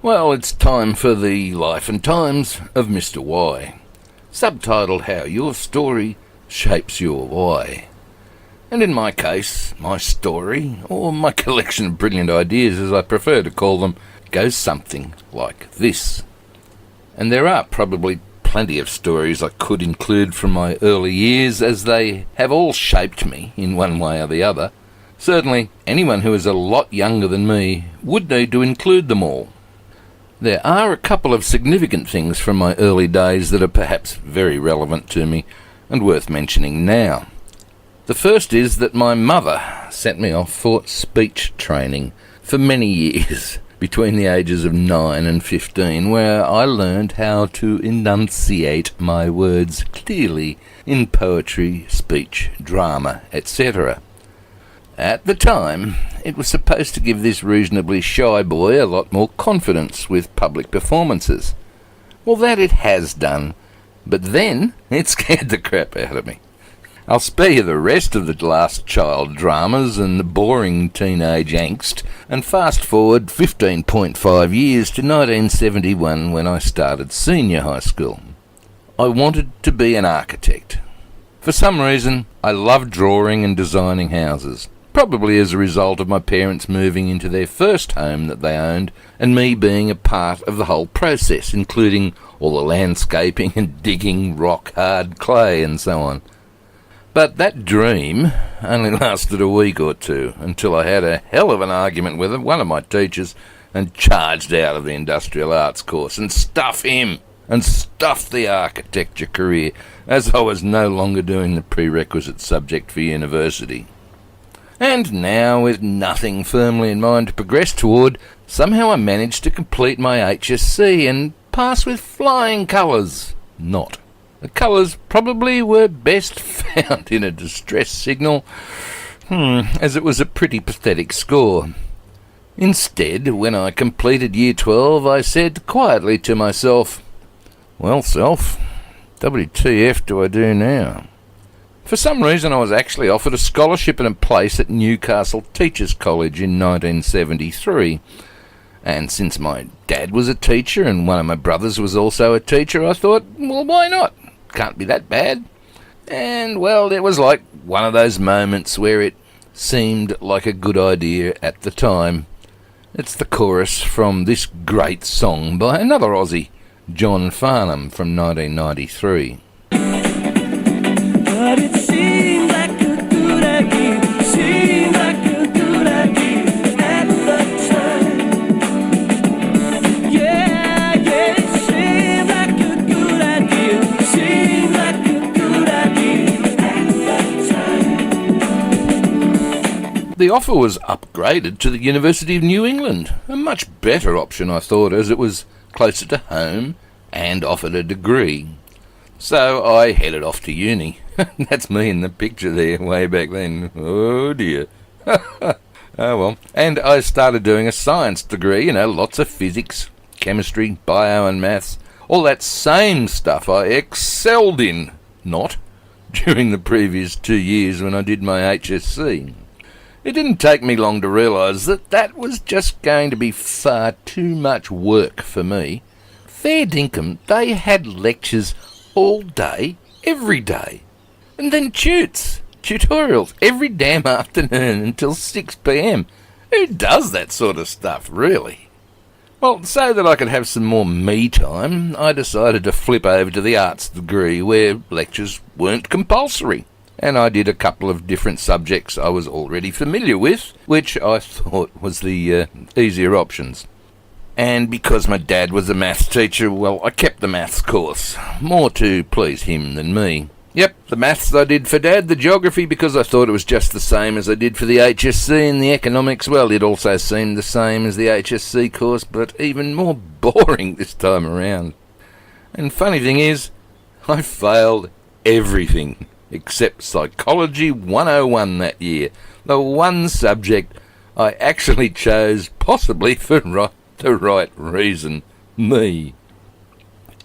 Well, it's time for the Life and Times of Mr. Y, subtitled How Your Story Shapes Your Why. And in my case, my story, or my collection of brilliant ideas as I prefer to call them, goes something like this. And there are probably plenty of stories I could include from my early years, as they have all shaped me in one way or the other. Certainly, anyone who is a lot younger than me would need to include them all. There are a couple of significant things from my early days that are perhaps very relevant to me and worth mentioning now. The first is that my mother sent me off for speech training for many years, between the ages of 9 and 15, where I learned how to enunciate my words clearly in poetry, speech, drama, etc. At the time, it was supposed to give this reasonably shy boy a lot more confidence with public performances. Well, that it has done, but then it scared the crap out of me. I'll spare you the rest of the last child dramas and the boring teenage angst, and fast forward 15.5 years to 1971 when I started senior high school. I wanted to be an architect. For some reason, I loved drawing and designing houses. Probably as a result of my parents moving into their first home that they owned, and me being a part of the whole process, including all the landscaping and digging rock hard clay and so on. But that dream only lasted a week or two, until I had a hell of an argument with one of my teachers and charged out of the industrial arts course and stuffed him and stuffed the architecture career, as I was no longer doing the prerequisite subject for university. And now, with nothing firmly in mind to progress toward, somehow I managed to complete my HSC and pass with flying colours. Not. The colours probably were best found in a distress signal, as it was a pretty pathetic score. Instead, when I completed Year 12, I said quietly to myself, "Well, self, WTF do I do now?" For some reason, I was actually offered a scholarship and a place at Newcastle Teachers College in 1973. And since my dad was a teacher and one of my brothers was also a teacher, I thought, well, why not? Can't be that bad. And, well, it was like one of those moments where it seemed like a good idea at the time. It's the chorus from this great song by another Aussie, John Farnham, from 1993. But it seemed like a good idea, seemed like a good idea at the time. Yeah, it seemed like a good idea, seemed like a good idea at the time. The offer was upgraded to the University of New England, a much better option, I thought, as it was closer to home and offered a degree. So I headed off to uni. That's me in the picture there way back then. Oh dear. Oh well. And I started doing a science degree, lots of physics, chemistry, bio and maths. All that same stuff I excelled in. Not during the previous 2 years when I did my HSC. It didn't take me long to realise that that was just going to be far too much work for me. Fair dinkum, they had lectures all day, every day. And then tutorials, every damn afternoon until 6 p.m. Who does that sort of stuff, really? Well, so that I could have some more me time, I decided to flip over to the arts degree, where lectures weren't compulsory. And I did a couple of different subjects I was already familiar with, which I thought was the easier options. And because my dad was a maths teacher, well, I kept the maths course, more to please him than me. Yep, the maths I did for Dad, the geography because I thought it was just the same as I did for the HSC, and the economics, well, it also seemed the same as the HSC course, but even more boring this time around. And funny thing is, I failed everything except Psychology 101 that year, the one subject I actually chose possibly for the right reason, me.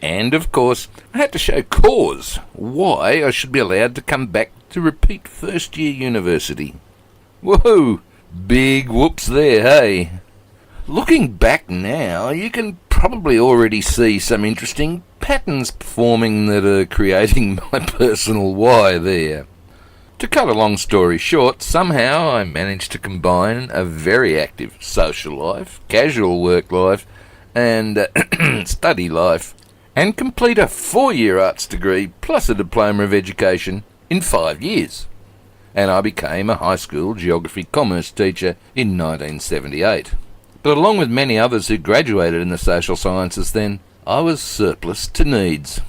And, of course, I had to show cause why I should be allowed to come back to repeat first-year university. Whoa! Big whoops there, hey? Looking back now, you can probably already see some interesting patterns forming that are creating my personal why there. To cut a long story short, somehow I managed to combine a very active social life, casual work life, and study life, and complete a 4-year arts degree plus a diploma of education in 5 years. And I became a high school geography commerce teacher in 1978. But along with many others who graduated in the social sciences then, I was surplus to needs.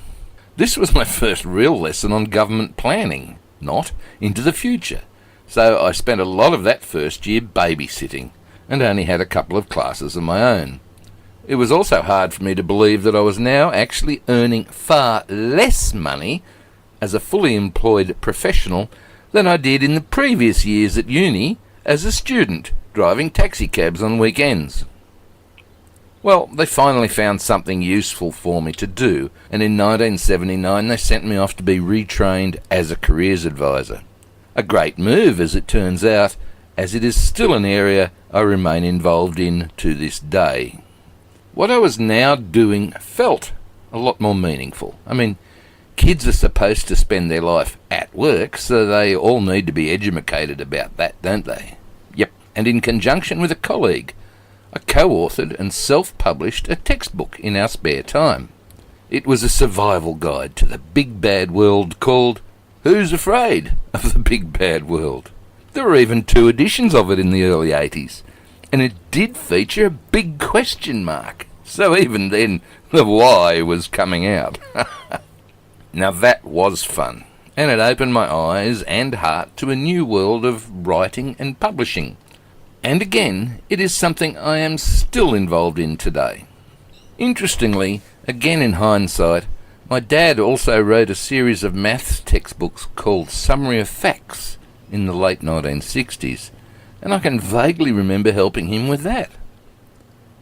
This was my first real lesson on government planning, not into the future. So I spent a lot of that first year babysitting, and only had a couple of classes of my own. It was also hard for me to believe that I was now actually earning far less money as a fully employed professional than I did in the previous years at uni as a student, driving taxi cabs on weekends. Well, they finally found something useful for me to do, and in 1979 they sent me off to be retrained as a careers advisor. A great move, as it turns out, as it is still an area I remain involved in to this day. What I was now doing felt a lot more meaningful. I mean, kids are supposed to spend their life at work, so they all need to be educated about that, don't they? Yep, and in conjunction with a colleague, I co-authored and self-published a textbook in our spare time. It was a survival guide to the big bad world called Who's Afraid of the Big Bad World? There were even 2 editions of it in the early 80s, and it did feature a big question mark. So even then, the why was coming out. Now that was fun, and it opened my eyes and heart to a new world of writing and publishing. And again, it is something I am still involved in today. Interestingly, again in hindsight, my dad also wrote a series of maths textbooks called Summary of Facts in the late 1960s, and I can vaguely remember helping him with that.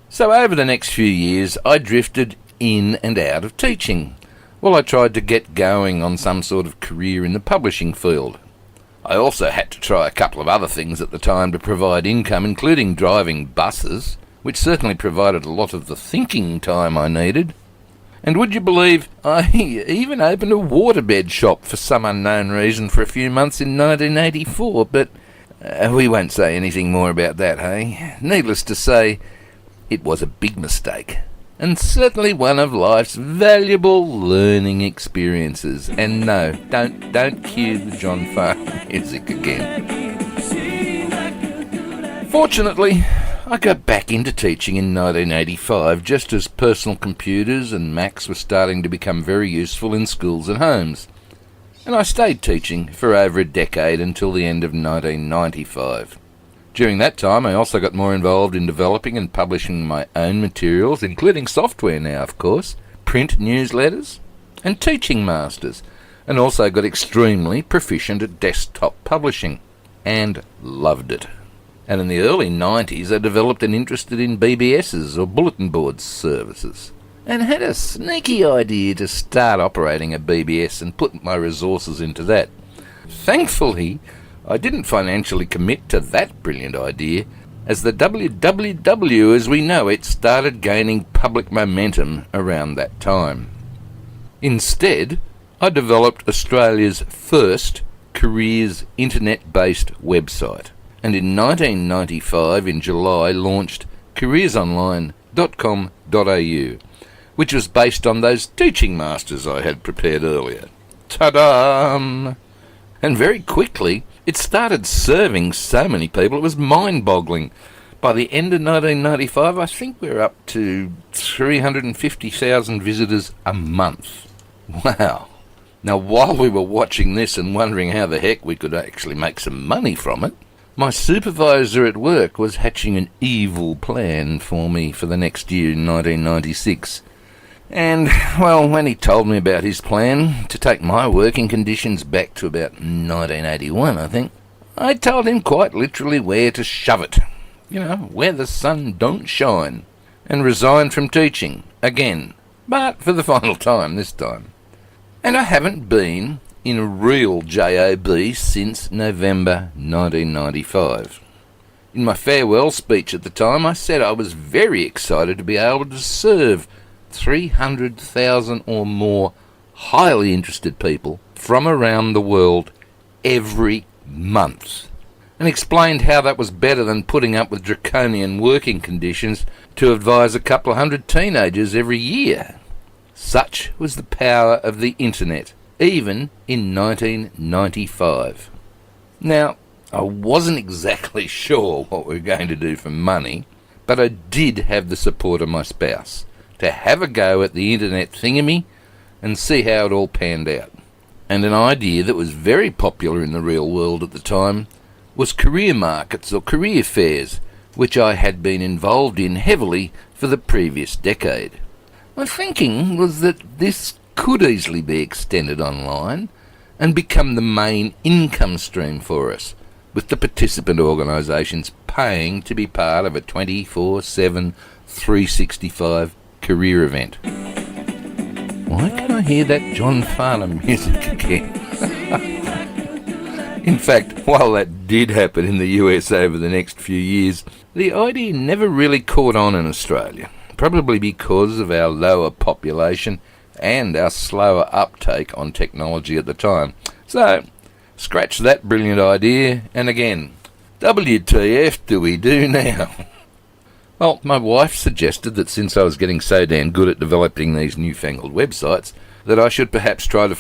So over the next few years, I drifted in and out of teaching, while I tried to get going on some sort of career in the publishing field. I also had to try a couple of other things at the time to provide income, including driving buses, which certainly provided a lot of the thinking time I needed. And would you believe, I even opened a waterbed shop for some unknown reason for a few months in 1984, but we won't say anything more about that, hey? Needless to say, it was a big mistake, and certainly one of life's valuable learning experiences. And no, don't cue the John Farnham music again. Fortunately, I got back into teaching in 1985, just as personal computers and Macs were starting to become very useful in schools and homes. And I stayed teaching for over a decade until the end of 1995. During that time, I also got more involved in developing and publishing my own materials, including software now, of course, print newsletters, and teaching masters, and also got extremely proficient at desktop publishing, and loved it. And in the early 90s, I developed an interest in BBSs, or bulletin board services, and had a sneaky idea to start operating a BBS and put my resources into that. Thankfully, I didn't financially commit to that brilliant idea, as the WWW as we know it started gaining public momentum around that time. Instead, I developed Australia's first careers internet-based website, and in 1995 in July launched careersonline.com.au, which was based on those teaching masters I had prepared earlier. Ta-da! And very quickly, it started serving so many people it was mind-boggling. By the end of 1995, I think we were up to 350,000 visitors a month. Wow. Now, while we were watching this and wondering how the heck we could actually make some money from it, my supervisor at work was hatching an evil plan for me for the next year in 1996. And, well, when he told me about his plan to take my working conditions back to about 1981, I think, I told him quite literally where to shove it. You know, where the sun don't shine. And resigned from teaching, again, but for the final time this time. And I haven't been in a real JOB since November 1995. In my farewell speech at the time, I said I was very excited to be able to serve 300,000 or more highly interested people from around the world every month, and explained how that was better than putting up with draconian working conditions to advise a couple of hundred teenagers every year. Such was the power of the internet, even in 1995. Now, I wasn't exactly sure what we were going to do for money, but I did have the support of my spouse to have a go at the internet thingamy and see how it all panned out. And an idea that was very popular in the real world at the time was career markets or career fairs, which I had been involved in heavily for the previous decade. My thinking was that this could easily be extended online and become the main income stream for us, with the participant organisations paying to be part of a 24/7, 365 career event. Why can I hear that John Farnham music again? In fact, while that did happen in the US over the next few years, the idea never really caught on in Australia, probably because of our lower population and our slower uptake on technology at the time. So, scratch that brilliant idea, and again, WTF do we do now? Well, my wife suggested that since I was getting so damn good at developing these newfangled websites, that I should perhaps try to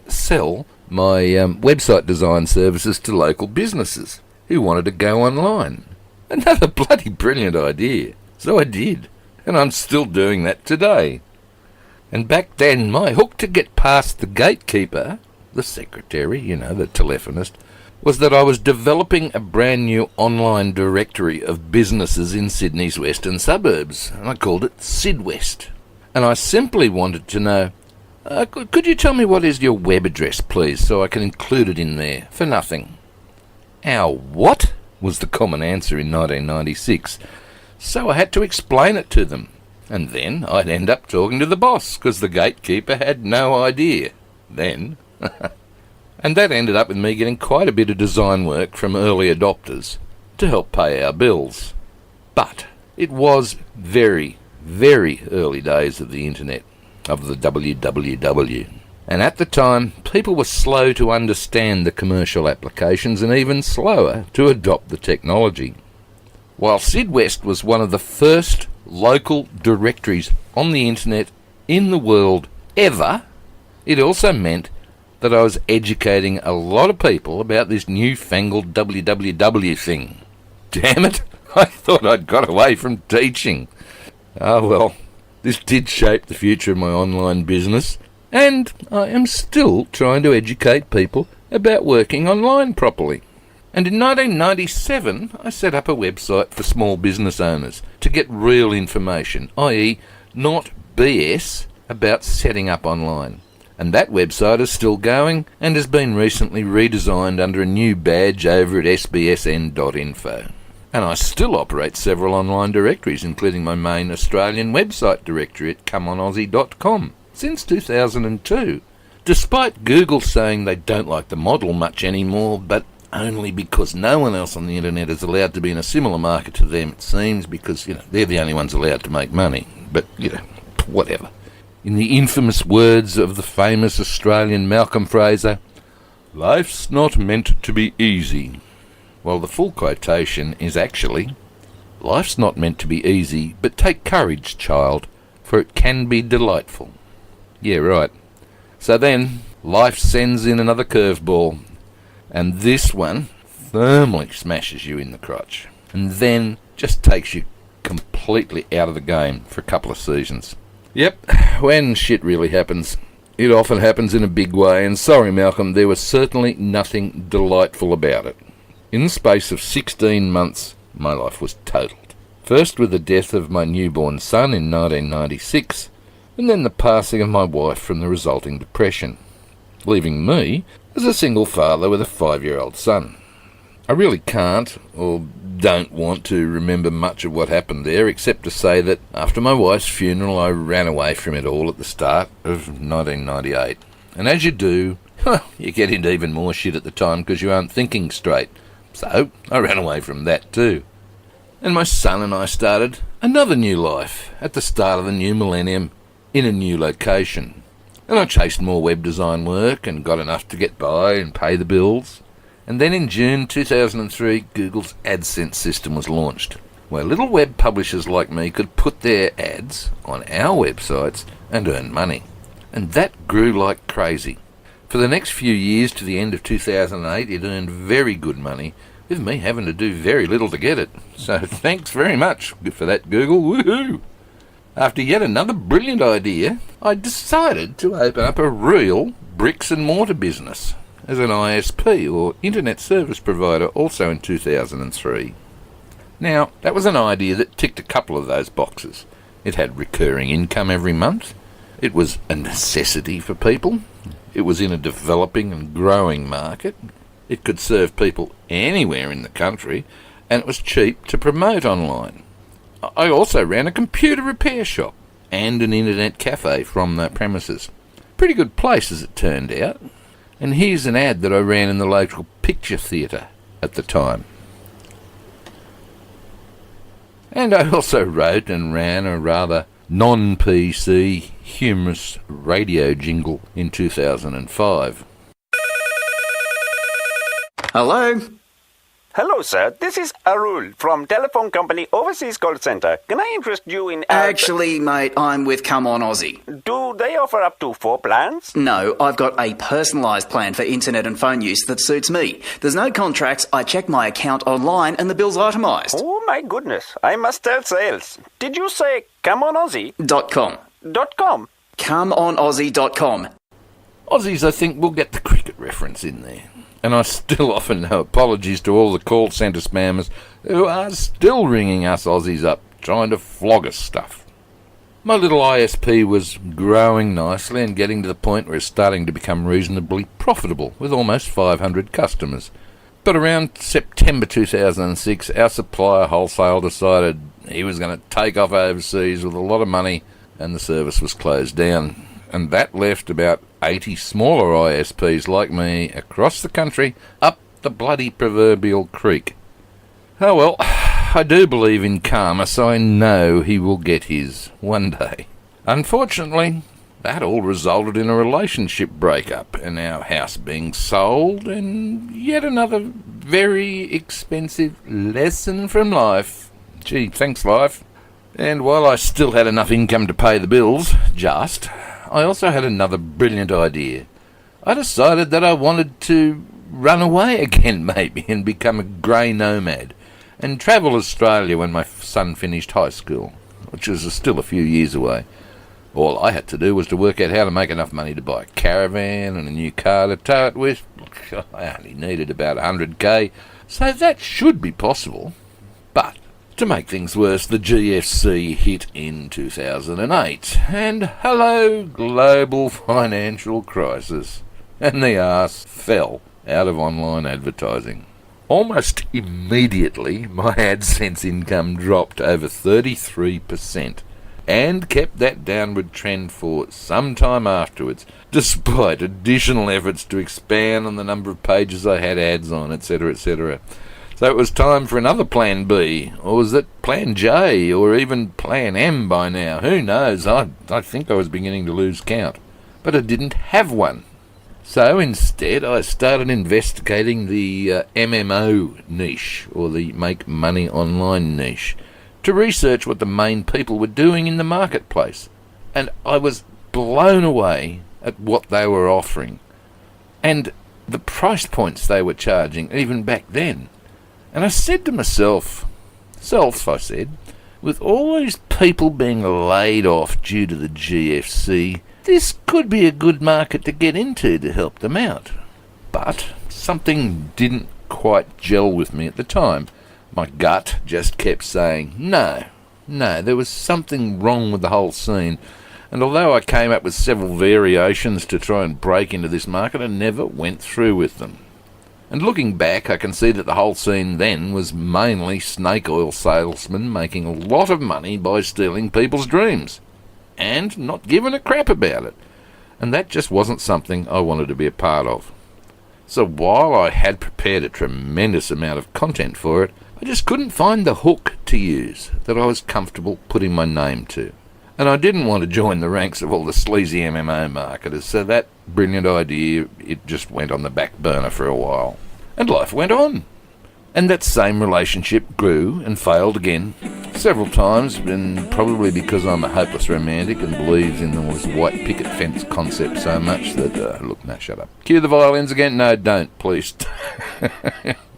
sell my website design services to local businesses who wanted to go online. Another bloody brilliant idea. So I did, and I'm still doing that today. And back then, my hook to get past the gatekeeper, the secretary, the telephonist, was that I was developing a brand new online directory of businesses in Sydney's western suburbs, and I called it SydWest. And I simply wanted to know, could you tell me what is your web address, please, so I can include it in there for nothing? Our what? Was the common answer in 1996. So I had to explain it to them, and then I'd end up talking to the boss, because the gatekeeper had no idea then. And that ended up with me getting quite a bit of design work from early adopters to help pay our bills. But it was very, very early days of the internet, of the www. And at the time, people were slow to understand the commercial applications and even slower to adopt the technology. While SydWest was one of the first local directories on the internet in the world ever, it also meant that I was educating a lot of people about this newfangled www thing. Damn it, I thought I'd got away from teaching. Ah well, this did shape the future of my online business, and I am still trying to educate people about working online properly. And in 1997, I set up a website for small business owners to get real information, i.e. not BS, about setting up online. And that website is still going and has been recently redesigned under a new badge over at sbsn.info. And I still operate several online directories, including my main Australian website directory at comeonaussie.com since 2002, despite Google saying they don't like the model much anymore, but only because no one else on the internet is allowed to be in a similar market to them, it seems, because, they're the only ones allowed to make money. But, whatever. In the infamous words of the famous Australian Malcolm Fraser, "Life's not meant to be easy." Well, the full quotation is actually, "Life's not meant to be easy, but take courage, child, for it can be delightful." Yeah, right. So then, life sends in another curveball, and this one firmly smashes you in the crotch, and then just takes you completely out of the game for a couple of seasons. Yep, when shit really happens, it often happens in a big way, and sorry Malcolm, there was certainly nothing delightful about it. In the space of 16 months, my life was totaled. First with the death of my newborn son in 1996, and then the passing of my wife from the resulting depression, leaving me as a single father with a 5-year-old son. I really can't, or don't want to remember much of what happened there, except to say that after my wife's funeral I ran away from it all at the start of 1998. And as you do, you get into even more shit at the time because you aren't thinking straight. So I ran away from that too. And my son and I started another new life at the start of the new millennium in a new location. And I chased more web design work and got enough to get by and pay the bills. And then in June 2003, Google's AdSense system was launched, where little web publishers like me could put their ads on our websites and earn money. And that grew like crazy. For the next few years to the end of 2008, it earned very good money, with me having to do very little to get it. So thanks very much for that, Google. Woohoo! After yet another brilliant idea, I decided to open up a real bricks and mortar business as an ISP, or Internet Service Provider, also in 2003. Now, that was an idea that ticked a couple of those boxes. It had recurring income every month. It was a necessity for people. It was in a developing and growing market. It could serve people anywhere in the country, and it was cheap to promote online. I also ran a computer repair shop and an internet cafe from the premises. Pretty good place, as it turned out. And here's an ad that I ran in the local picture theatre at the time. And I also wrote and ran a rather non-PC humorous radio jingle in 2005. Hello? Hello, sir. This is Arul from Telephone Company Overseas Call Center. Can I interest you in... Actually, mate, I'm with Come On Aussie. Do they offer up to 4 plans? No, I've got a personalised plan for internet and phone use that suits me. There's no contracts, I check my account online and the bill's itemised. Oh, my goodness. I must tell sales. Did you say ComeOnAussie? .com. .com? ComeOnAussie.com. Aussies, I think, will get the cricket reference in there. And I still offer no apologies to all the call centre spammers who are still ringing us Aussies up, trying to flog us stuff. My little ISP was growing nicely and getting to the point where it's starting to become reasonably profitable, with almost 500 customers. But around September 2006, our supplier wholesale decided he was going to take off overseas with a lot of money, and the service was closed down. And that left about 80 smaller ISPs like me across the country up the bloody proverbial creek. Oh well, I do believe in karma, so I know he will get his one day. Unfortunately, that all resulted in a relationship breakup and our house being sold, and yet another very expensive lesson from life. Gee, thanks life. And while I still had enough income to pay the bills, I also had another brilliant idea. I decided that I wanted to run away again, maybe, and become a grey nomad, and travel Australia when my son finished high school, which was still a few years away. All I had to do was to work out how to make enough money to buy a caravan and a new car to tow it with. I only needed about 100k, so that should be possible. But to make things worse, the GFC hit in 2008, and hello, global financial crisis, and the arse fell out of online advertising. Almost immediately, my AdSense income dropped over 33%, and kept that downward trend for some time afterwards, despite additional efforts to expand on the number of pages I had ads on, etc., etc. So it was time for another Plan B, or was it Plan J, or even Plan M by now? Who knows? I think I was beginning to lose count. But I didn't have one. So instead I started investigating the MMO niche, or the make money online niche, to research what the main people were doing in the marketplace. And I was blown away at what they were offering, and the price points they were charging even back then. And I said to myself, I said, with all these people being laid off due to the GFC, this could be a good market to get into to help them out. But something didn't quite gel with me at the time. My gut just kept saying, no, there was something wrong with the whole scene. And although I came up with several variations to try and break into this market, I never went through with them. And looking back, I can see that the whole scene then was mainly snake oil salesmen making a lot of money by stealing people's dreams, and not giving a crap about it. And that just wasn't something I wanted to be a part of. So while I had prepared a tremendous amount of content for it, I just couldn't find the hook to use that I was comfortable putting my name to. And I didn't want to join the ranks of all the sleazy MMO marketers, so that brilliant idea, it just went on the back burner for a while. And life went on. And that same relationship grew and failed again several times, and probably because I'm a hopeless romantic and believes in this white picket fence concept so much that... look, no, shut up. Cue the violins again? No, don't, please.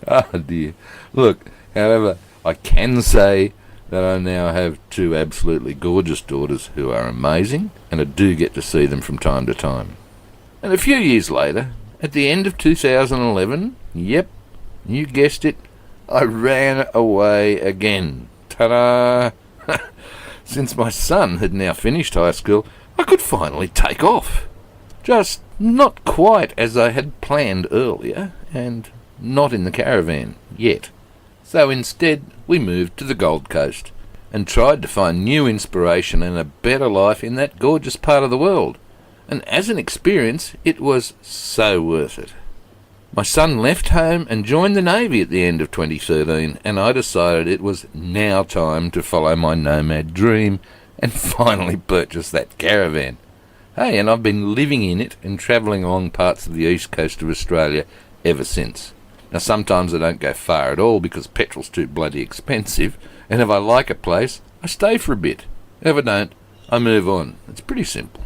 Oh, dear. Look, however, I can say that I now have two absolutely gorgeous daughters who are amazing, and I do get to see them from time to time. And a few years later, at the end of 2011, yep, you guessed it, I ran away again. Ta-da! Since my son had now finished high school, I could finally take off. Just not quite as I had planned earlier, and not in the caravan yet. So instead, we moved to the Gold Coast and tried to find new inspiration and a better life in that gorgeous part of the world. And as an experience, it was so worth it. My son left home and joined the Navy at the end of 2013, and I decided it was now time to follow my nomad dream and finally purchase that caravan. Hey, and I've been living in it and travelling along parts of the east coast of Australia ever since. Now, sometimes I don't go far at all because petrol's too bloody expensive, and if I like a place, I stay for a bit. If I don't, I move on. It's pretty simple.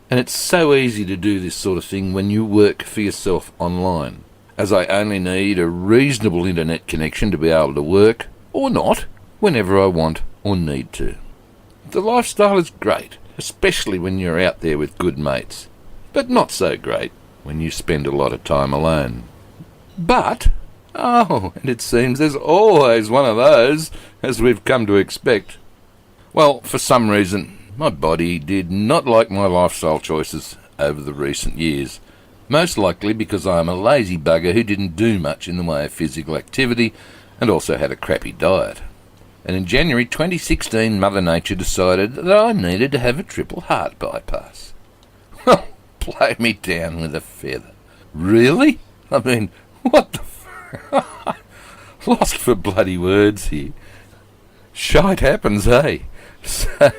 And it's so easy to do this sort of thing when you work for yourself online, as I only need a reasonable internet connection to be able to work, or not, whenever I want or need to. The lifestyle is great, especially when you're out there with good mates, but not so great when you spend a lot of time alone. But, and it seems there's always one of those, as we've come to expect. Well, for some reason, my body did not like my lifestyle choices over the recent years. Most likely because I am a lazy bugger who didn't do much in the way of physical activity and also had a crappy diet. And in January 2016, Mother Nature decided that I needed to have a triple heart bypass. Well, blow me down with a feather. Really? I mean, what the lost for bloody words here. Shite happens, eh? So,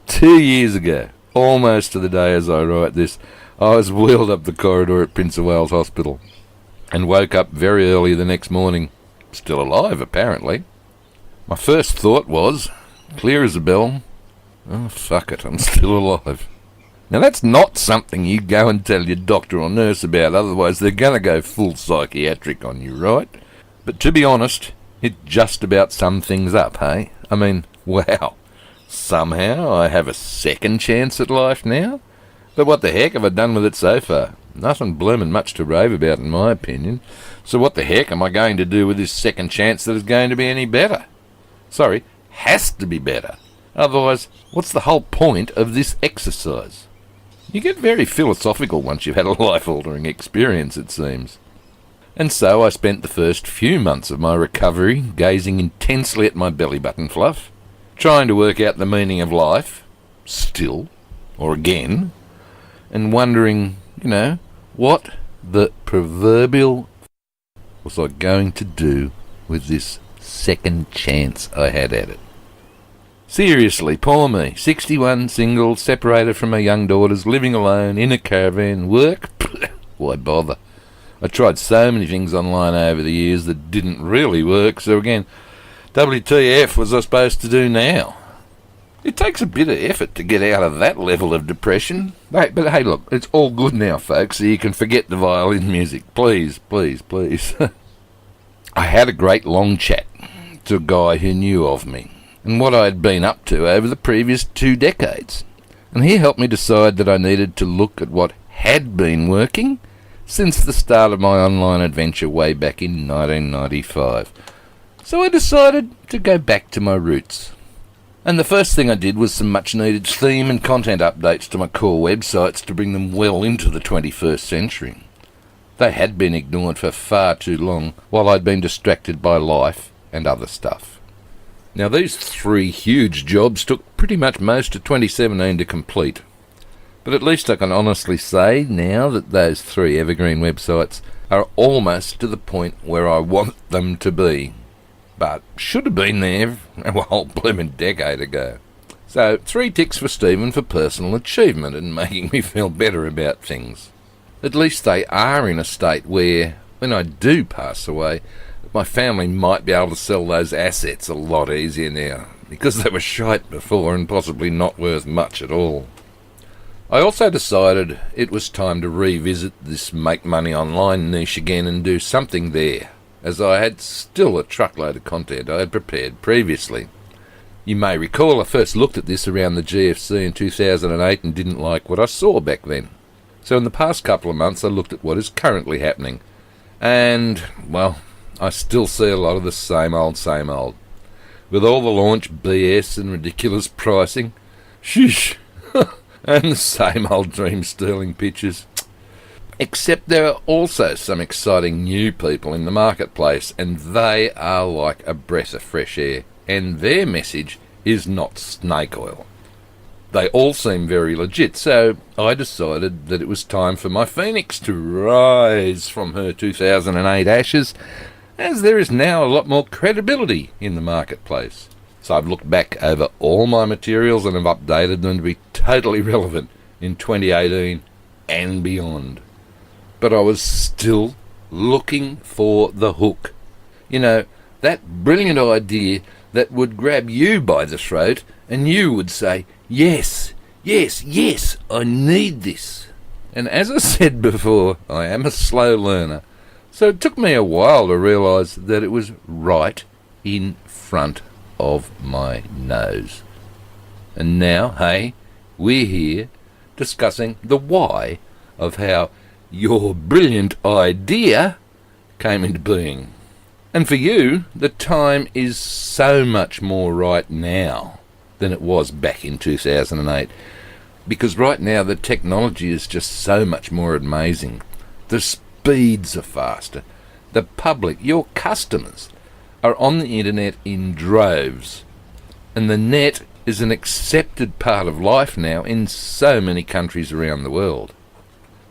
2 years ago, almost to the day as I write this, I was wheeled up the corridor at Prince of Wales Hospital and woke up very early the next morning, still alive apparently. My first thought was, clear as a bell, oh fuck it, I'm still alive. Now that's not something you go and tell your doctor or nurse about, otherwise they're going to go full psychiatric on you, right? But to be honest, it just about sums things up, hey? I mean, wow. Somehow I have a second chance at life now? But what the heck have I done with it so far? Nothing blooming much to rave about in my opinion. So what the heck am I going to do with this second chance that is going to be any better? Sorry, has to be better. Otherwise, what's the whole point of this exercise? You get very philosophical once you've had a life-altering experience, it seems. And so I spent the first few months of my recovery gazing intensely at my belly button fluff, trying to work out the meaning of life, still, or again, and wondering, what the proverbial was I going to do with this second chance I had at it. Seriously, poor me, 61, single, separated from my young daughters, living alone, in a caravan, work? Why bother? I tried so many things online over the years that didn't really work, so again, WTF was I supposed to do now? It takes a bit of effort to get out of that level of depression. But hey, look, it's all good now, folks, so you can forget the violin music. Please, please, please. I had a great long chat to a guy who knew of me and what I had been up to over the previous 2 decades. And he helped me decide that I needed to look at what had been working since the start of my online adventure way back in 1995. So I decided to go back to my roots. And the first thing I did was some much-needed theme and content updates to my core websites to bring them well into the 21st century. They had been ignored for far too long while I'd been distracted by life and other stuff. Now these 3 huge jobs took pretty much most of 2017 to complete. But at least I can honestly say now that those 3 evergreen websites are almost to the point where I want them to be. But should have been there a whole blooming decade ago. So 3 ticks for Stephen for personal achievement and making me feel better about things. At least they are in a state where, when I do pass away, my family might be able to sell those assets a lot easier now, because they were shite before and possibly not worth much at all. I also decided it was time to revisit this make money online niche again and do something there, as I had still a truckload of content I had prepared previously. You may recall I first looked at this around the GFC in 2008 and didn't like what I saw back then. So in the past couple of months I looked at what is currently happening, and, well, I still see a lot of the same old. With all the launch BS and ridiculous pricing, sheesh, and the same old dream stealing pictures. Except there are also some exciting new people in the marketplace, and they are like a breath of fresh air, and their message is not snake oil. They all seem very legit, so I decided that it was time for my phoenix to rise from her 2008 ashes, as there is now a lot more credibility in the marketplace. So I've looked back over all my materials and have updated them to be totally relevant in 2018 and beyond. But I was still looking for the hook. You know, that brilliant idea that would grab you by the throat and you would say, yes, I need this. And as I said before, I am a slow learner, so it took me a while to realise that it was right in front of my nose. And now, hey, we're here discussing the why of how your brilliant idea came into being. And for you, the time is so much more right now than it was back in 2008, because right now the technology is just so much more amazing. The speeds are faster. The public, your customers, are on the internet in droves, and the net is an accepted part of life now in so many countries around the world.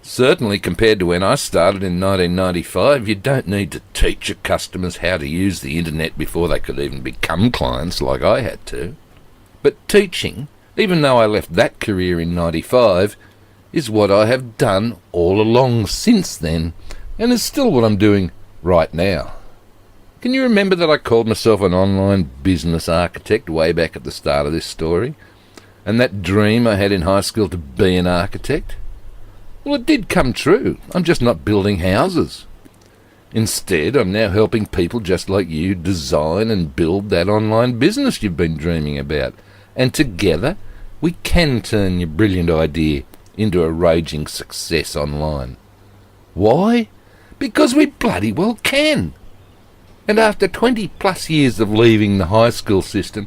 Certainly compared to when I started in 1995, you don't need to teach your customers how to use the internet before they could even become clients like I had to. But teaching, even though I left that career in 95, is what I have done all along since then, and is still what I'm doing right now. Can you remember that I called myself an online business architect way back at the start of this story? And that dream I had in high school to be an architect? Well, it did come true. I'm just not building houses. Instead, I'm now helping people just like you design and build that online business you've been dreaming about. And together, we can turn your brilliant idea into a raging success online. Why? Because we bloody well can. And after 20 plus years of leaving the high school system,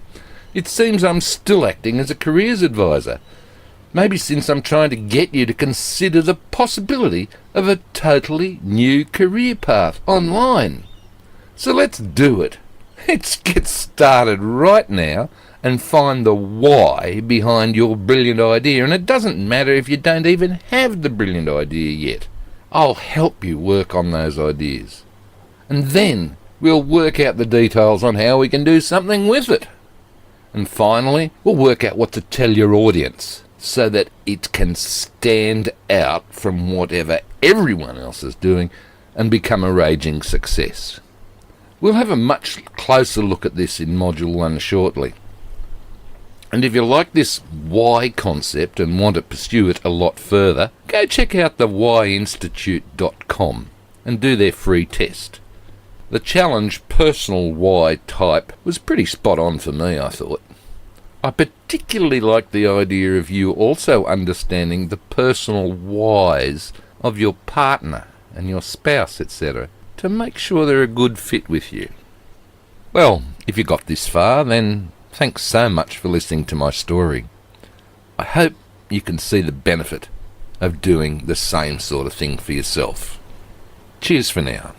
it seems I'm still acting as a careers advisor. Maybe since I'm trying to get you to consider the possibility of a totally new career path online. So let's do it. Let's get started right now and find the why behind your brilliant idea. And it doesn't matter if you don't even have the brilliant idea yet. I'll help you work on those ideas. And then we'll work out the details on how we can do something with it. And finally, we'll work out what to tell your audience so that it can stand out from whatever everyone else is doing and become a raging success. We'll have a much closer look at this in Module 1 shortly. And if you like this why concept and want to pursue it a lot further, go check out the whyinstitute.com and do their free test. The challenge personal why type was pretty spot on for me, I thought. I particularly like the idea of you also understanding the personal whys of your partner and your spouse, etc., to make sure they're a good fit with you. Well, if you got this far, then thanks so much for listening to my story. I hope you can see the benefit of doing the same sort of thing for yourself. Cheers for now.